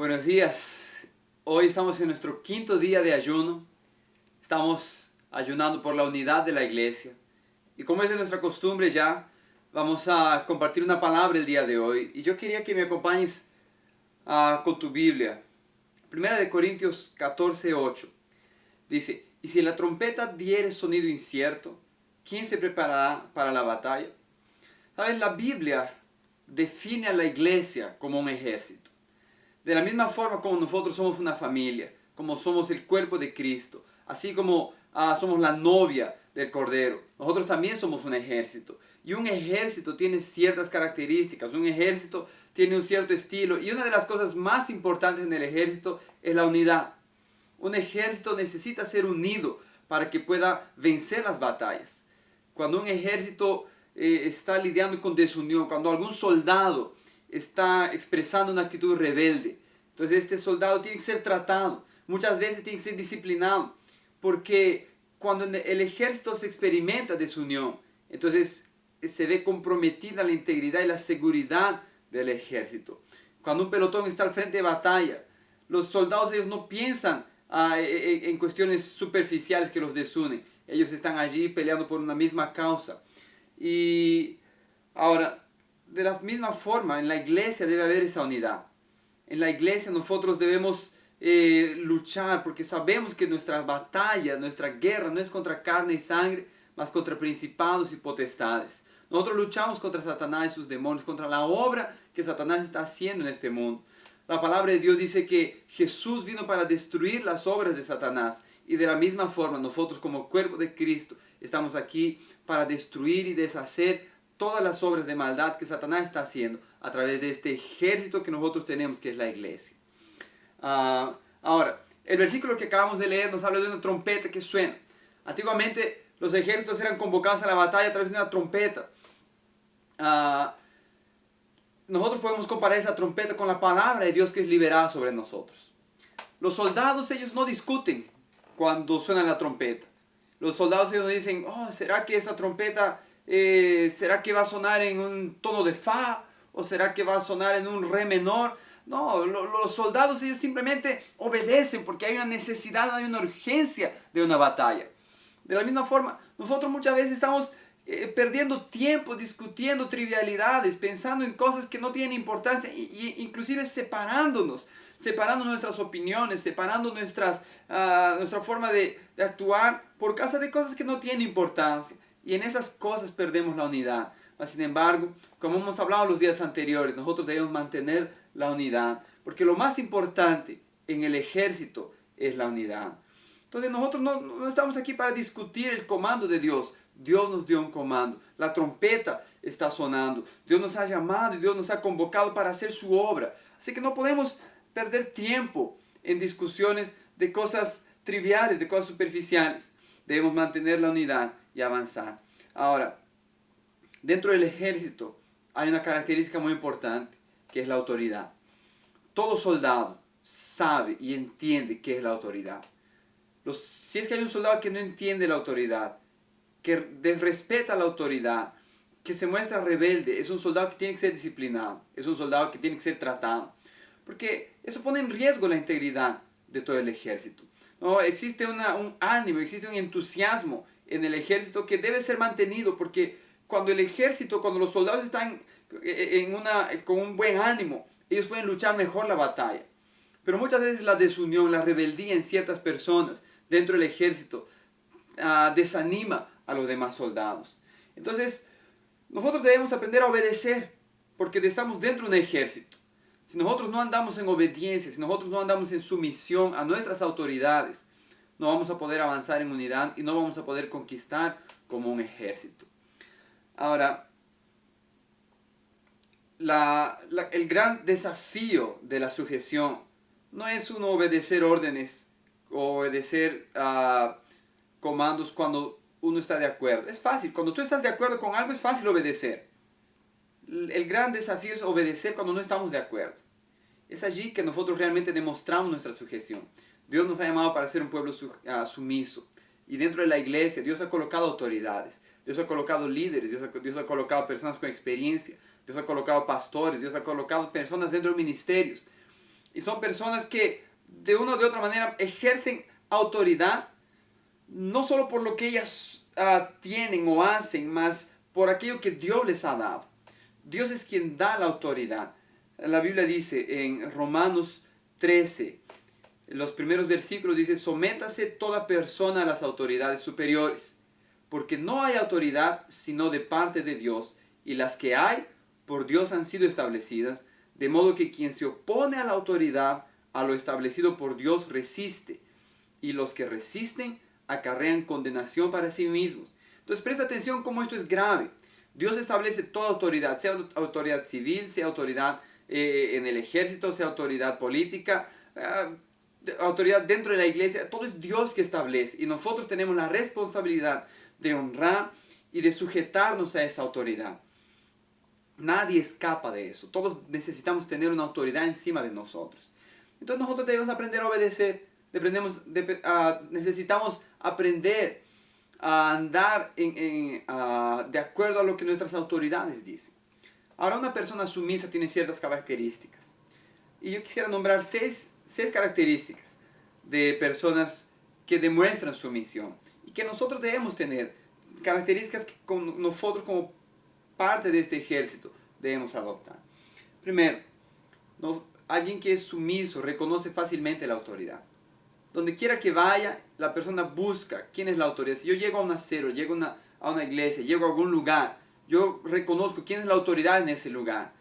Buenos días. Hoy estamos en nuestro quinto día de ayuno. Estamos ayunando por la unidad de la iglesia. Y como es de nuestra costumbre ya, vamos a compartir una palabra el día de hoy. Y yo quería que me acompañes con tu Biblia. Primera de Corintios 14:8. Dice, y si la trompeta diere sonido incierto, ¿quién se preparará para la batalla? ¿Sabes? La Biblia define a la iglesia como un ejército. De la misma forma como nosotros somos una familia, como somos el cuerpo de Cristo, así como somos la novia del Cordero, nosotros también somos un ejército. Y un ejército tiene ciertas características, un ejército tiene un cierto estilo. Y una de las cosas más importantes en el ejército es la unidad. Un ejército necesita ser unido para que pueda vencer las batallas. Cuando un ejército está lidiando con desunión, cuando algún soldado está expresando una actitud rebelde, entonces este soldado tiene que ser tratado, muchas veces tiene que ser disciplinado, porque cuando el ejército se experimenta desunión, entonces se ve comprometida la integridad y la seguridad del ejército. Cuando un pelotón está al frente de batalla, los soldados ellos no piensan en cuestiones superficiales que los desunen, ellos están allí peleando por una misma causa. Y ahora, de la misma forma, en la iglesia debe haber esa unidad. En la iglesia nosotros debemos luchar porque sabemos que nuestra batalla, nuestra guerra no es contra carne y sangre, mas contra principados y potestades. Nosotros luchamos contra Satanás y sus demonios, contra la obra que Satanás está haciendo en este mundo. La palabra de Dios dice que Jesús vino para destruir las obras de Satanás. Y de la misma forma nosotros como cuerpo de Cristo estamos aquí para destruir y deshacer todas las obras de maldad que Satanás está haciendo a través de este ejército que nosotros tenemos, que es la iglesia. Ahora, el versículo que acabamos de leer nos habla de una trompeta que suena. Antiguamente los ejércitos eran convocados a la batalla a través de una trompeta. Nosotros podemos comparar esa trompeta con la palabra de Dios que es liberada sobre nosotros. Los soldados ellos no discuten cuando suena la trompeta. Los soldados ellos no dicen, ¿será que esa trompeta será que va a sonar en un tono de fa? ¿O será que va a sonar en un re menor? No, los soldados ellos simplemente obedecen porque hay una necesidad, hay una urgencia de una batalla. De la misma forma, nosotros muchas veces estamos perdiendo tiempo discutiendo trivialidades, pensando en cosas que no tienen importancia y inclusive separando nuestras opiniones, separando nuestra forma de actuar por causa de cosas que no tienen importancia. Y en esas cosas perdemos la unidad. Sin embargo, como hemos hablado los días anteriores, nosotros debemos mantener la unidad, porque lo más importante en el ejército es la unidad. Entonces nosotros no estamos aquí para discutir el comando de Dios. Dios nos dio un comando, la trompeta está sonando, Dios nos ha llamado y Dios nos ha convocado para hacer su obra. Así que no podemos perder tiempo en discusiones de cosas triviales, de cosas superficiales. Debemos mantener la unidad y avanzar. Ahora, dentro del ejército hay una característica muy importante, que es la autoridad. Todo soldado sabe y entiende qué es la autoridad. Si es que hay un soldado que no entiende la autoridad, que desrespeta la autoridad, que se muestra rebelde, es un soldado que tiene que ser disciplinado, es un soldado que tiene que ser tratado, porque eso pone en riesgo la integridad de todo el ejército. No, existe un ánimo, existe un entusiasmo en el ejército que debe ser mantenido, porque cuando los soldados están con un buen ánimo, ellos pueden luchar mejor la batalla. Pero muchas veces la desunión, la rebeldía en ciertas personas dentro del ejército desanima a los demás soldados. Entonces, nosotros debemos aprender a obedecer, porque estamos dentro de un ejército. Si nosotros no andamos en obediencia, si nosotros no andamos en sumisión a nuestras autoridades, no vamos a poder avanzar en unidad y no vamos a poder conquistar como un ejército. Ahora, el gran desafío de la sujeción no es uno obedecer órdenes o obedecer comandos cuando uno está de acuerdo. Es fácil, cuando tú estás de acuerdo con algo es fácil obedecer. El gran desafío es obedecer cuando no estamos de acuerdo. Es allí que nosotros realmente demostramos nuestra sujeción. Dios nos ha llamado para ser un pueblo sumiso. Y dentro de la iglesia Dios ha colocado autoridades. Dios ha colocado líderes, Dios ha colocado personas con experiencia. Dios ha colocado pastores, Dios ha colocado personas dentro de ministerios. Y son personas que de una o de otra manera ejercen autoridad, no solo por lo que ellas tienen o hacen, más por aquello que Dios les ha dado. Dios es quien da la autoridad. La Biblia dice en Romanos 13, en los primeros versículos dice: sométase toda persona a las autoridades superiores, porque no hay autoridad sino de parte de Dios, y las que hay por Dios han sido establecidas, de modo que quien se opone a la autoridad, a lo establecido por Dios, resiste, y los que resisten acarrean condenación para sí mismos. Entonces presta atención cómo esto es grave. Dios establece toda autoridad, sea autoridad civil, sea autoridad en el ejército, sea autoridad política, autoridad dentro de la iglesia. Todo es Dios que establece, y nosotros tenemos la responsabilidad de honrar y de sujetarnos a esa autoridad. Nadie escapa de eso. Todos necesitamos tener una autoridad encima de nosotros. Entonces nosotros debemos aprender a obedecer. Necesitamos aprender a andar de acuerdo a lo que nuestras autoridades dicen. Ahora, una persona sumisa tiene ciertas características. Y yo quisiera nombrar seis características de personas que demuestran sumisión y que nosotros debemos tener. Características que nosotros como parte de este ejército debemos adoptar. Primero, alguien que es sumiso reconoce fácilmente la autoridad. Donde quiera que vaya, la persona busca quién es la autoridad. Si yo llego a un acero, llego a una iglesia, llego a algún lugar, yo reconozco quién es la autoridad en ese lugar.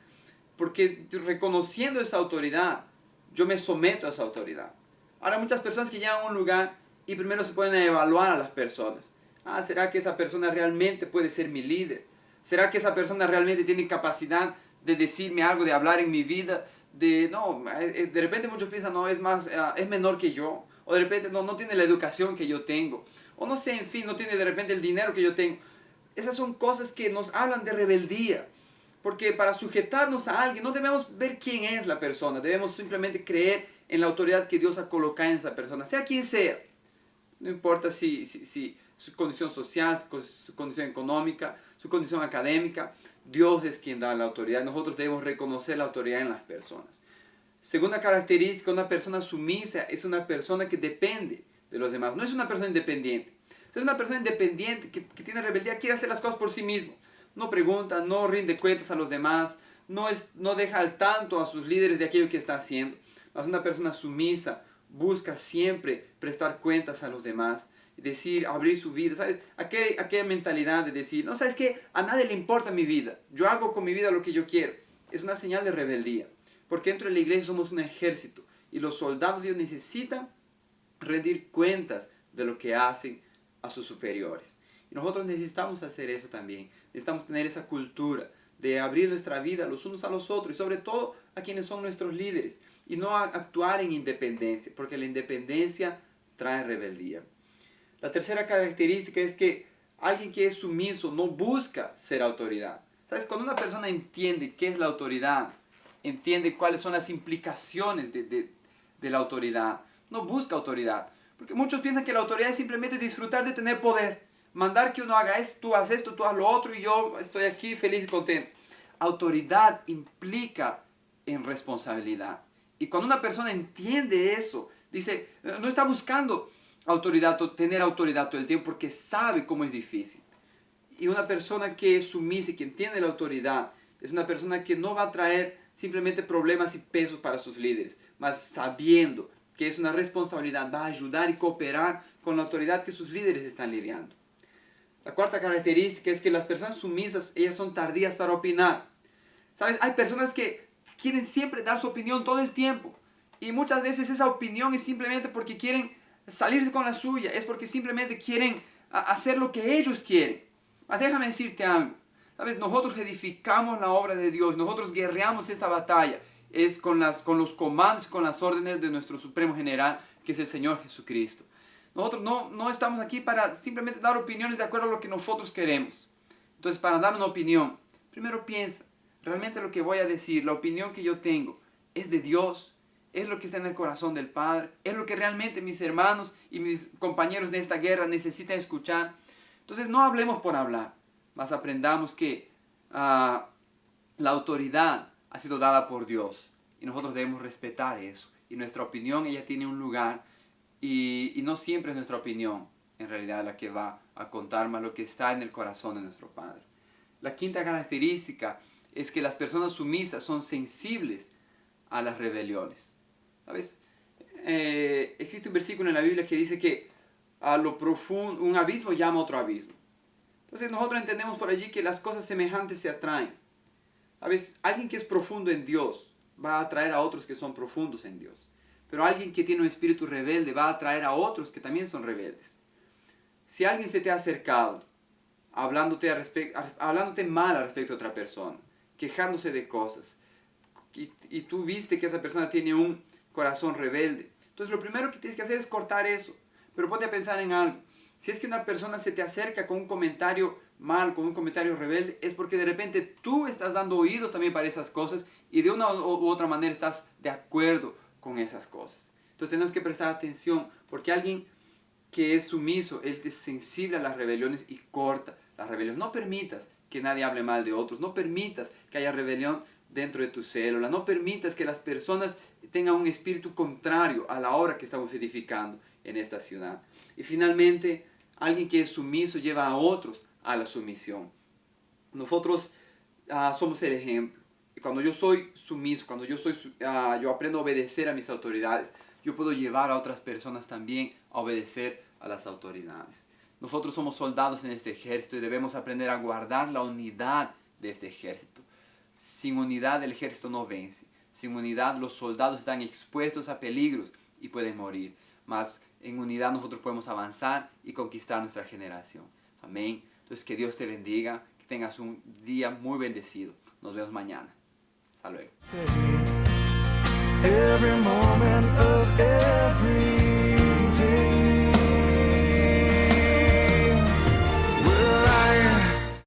Porque reconociendo esa autoridad, yo me someto a esa autoridad. Ahora, muchas personas que llegan a un lugar y primero se pueden evaluar a las personas. ¿Será que esa persona realmente puede ser mi líder? ¿Será que esa persona realmente tiene capacidad de decirme algo, de hablar en mi vida? De repente muchos piensan, no, es menor que yo. O de repente no tiene la educación que yo tengo. O no sé, en fin, no tiene de repente el dinero que yo tengo. Esas son cosas que nos hablan de rebeldía. Porque para sujetarnos a alguien no debemos ver quién es la persona. Debemos simplemente creer en la autoridad que Dios ha colocado en esa persona. Sea quien sea. No importa si su condición social, su condición económica, su condición académica. Dios es quien da la autoridad. Nosotros debemos reconocer la autoridad en las personas. Segunda característica, una persona sumisa es una persona que depende de los demás. No es una persona independiente. Es una persona independiente que tiene rebeldía, quiere hacer las cosas por sí mismo. No pregunta, no rinde cuentas a los demás, no deja al tanto a sus líderes de aquello que está haciendo. Es una persona sumisa, busca siempre prestar cuentas a los demás, abrir su vida, ¿sabes? Aquella mentalidad de decir, no, ¿sabes qué? A nadie le importa mi vida, yo hago con mi vida lo que yo quiero. Es una señal de rebeldía. Porque dentro de la iglesia somos un ejército y los soldados, ellos necesitan rendir cuentas de lo que hacen a sus superiores. Y nosotros necesitamos hacer eso también. Necesitamos tener esa cultura de abrir nuestra vida los unos a los otros y sobre todo a quienes son nuestros líderes. Y no actuar en independencia, porque la independencia trae rebeldía. La tercera característica es que alguien que es sumiso no busca ser autoridad. ¿Sabes? Cuando una persona entiende qué es la autoridad, entiende cuáles son las implicaciones de la autoridad, no busca autoridad. Porque muchos piensan que la autoridad es simplemente disfrutar de tener poder. Mandar que uno haga esto, tú haz esto, tú haz lo otro y yo estoy aquí feliz y contento. Autoridad implica en responsabilidad. Y cuando una persona entiende eso, dice, no está buscando autoridad, tener autoridad todo el tiempo porque sabe cómo es difícil. Y una persona que es sumisa y que entiende la autoridad, es una persona que no va a traer simplemente problemas y pesos para sus líderes, mas sabiendo que es una responsabilidad, va a ayudar y cooperar con la autoridad que sus líderes están lidiando. La cuarta característica es que las personas sumisas, ellas son tardías para opinar. ¿Sabes? Hay personas que quieren siempre dar su opinión todo el tiempo. Y muchas veces esa opinión es simplemente porque quieren salirse con la suya. Es porque simplemente quieren hacer lo que ellos quieren. Mas déjame decirte algo. ¿Sabes? Nosotros edificamos la obra de Dios. Nosotros guerreamos esta batalla. Es con los comandos y con las órdenes de nuestro Supremo General, que es el Señor Jesucristo. Nosotros no estamos aquí para simplemente dar opiniones de acuerdo a lo que nosotros queremos. Entonces, para dar una opinión, primero piensa, ¿realmente lo que voy a decir, la opinión que yo tengo, es de Dios? ¿Es lo que está en el corazón del Padre? ¿Es lo que realmente mis hermanos y mis compañeros de esta guerra necesitan escuchar? Entonces, no hablemos por hablar, mas aprendamos que la autoridad ha sido dada por Dios. y nosotros debemos respetar eso. Y nuestra opinión, ella tiene un lugar, y no siempre es nuestra opinión en realidad la que va a contar, más lo que está en el corazón de nuestro Padre. La quinta característica es que las personas sumisas son sensibles a las rebeliones. ¿Sabes? Existe un versículo en la Biblia que dice que a lo profundo, un abismo llama a otro abismo. Entonces nosotros entendemos por allí que las cosas semejantes se atraen. ¿Sabes? Alguien que es profundo en Dios va a atraer a otros que son profundos en Dios. Pero alguien que tiene un espíritu rebelde va a atraer a otros que también son rebeldes. Si alguien se te ha acercado, hablándote mal al respecto de otra persona, quejándose de cosas, y tú viste que esa persona tiene un corazón rebelde, entonces lo primero que tienes que hacer es cortar eso. Pero ponte a pensar en algo. Si es que una persona se te acerca con un comentario mal, con un comentario rebelde, es porque de repente tú estás dando oídos también para esas cosas y de una u otra manera estás de acuerdo con esas cosas. Entonces tenemos que prestar atención, porque alguien que es sumiso, él es sensible a las rebeliones y corta las rebeliones. No permitas que nadie hable mal de otros, no permitas que haya rebelión dentro de tu célula, no permitas que las personas tengan un espíritu contrario a la obra que estamos edificando en esta ciudad. Y finalmente, alguien que es sumiso lleva a otros a la sumisión. Nosotros somos el ejemplo. Y cuando yo soy sumiso, cuando yo aprendo a obedecer a mis autoridades, yo puedo llevar a otras personas también a obedecer a las autoridades. Nosotros somos soldados en este ejército y debemos aprender a guardar la unidad de este ejército. Sin unidad el ejército no vence. Sin unidad los soldados están expuestos a peligros y pueden morir. Mas en unidad nosotros podemos avanzar y conquistar nuestra generación. Amén. Entonces que Dios te bendiga, que tengas un día muy bendecido. Nos vemos mañana. Hasta luego.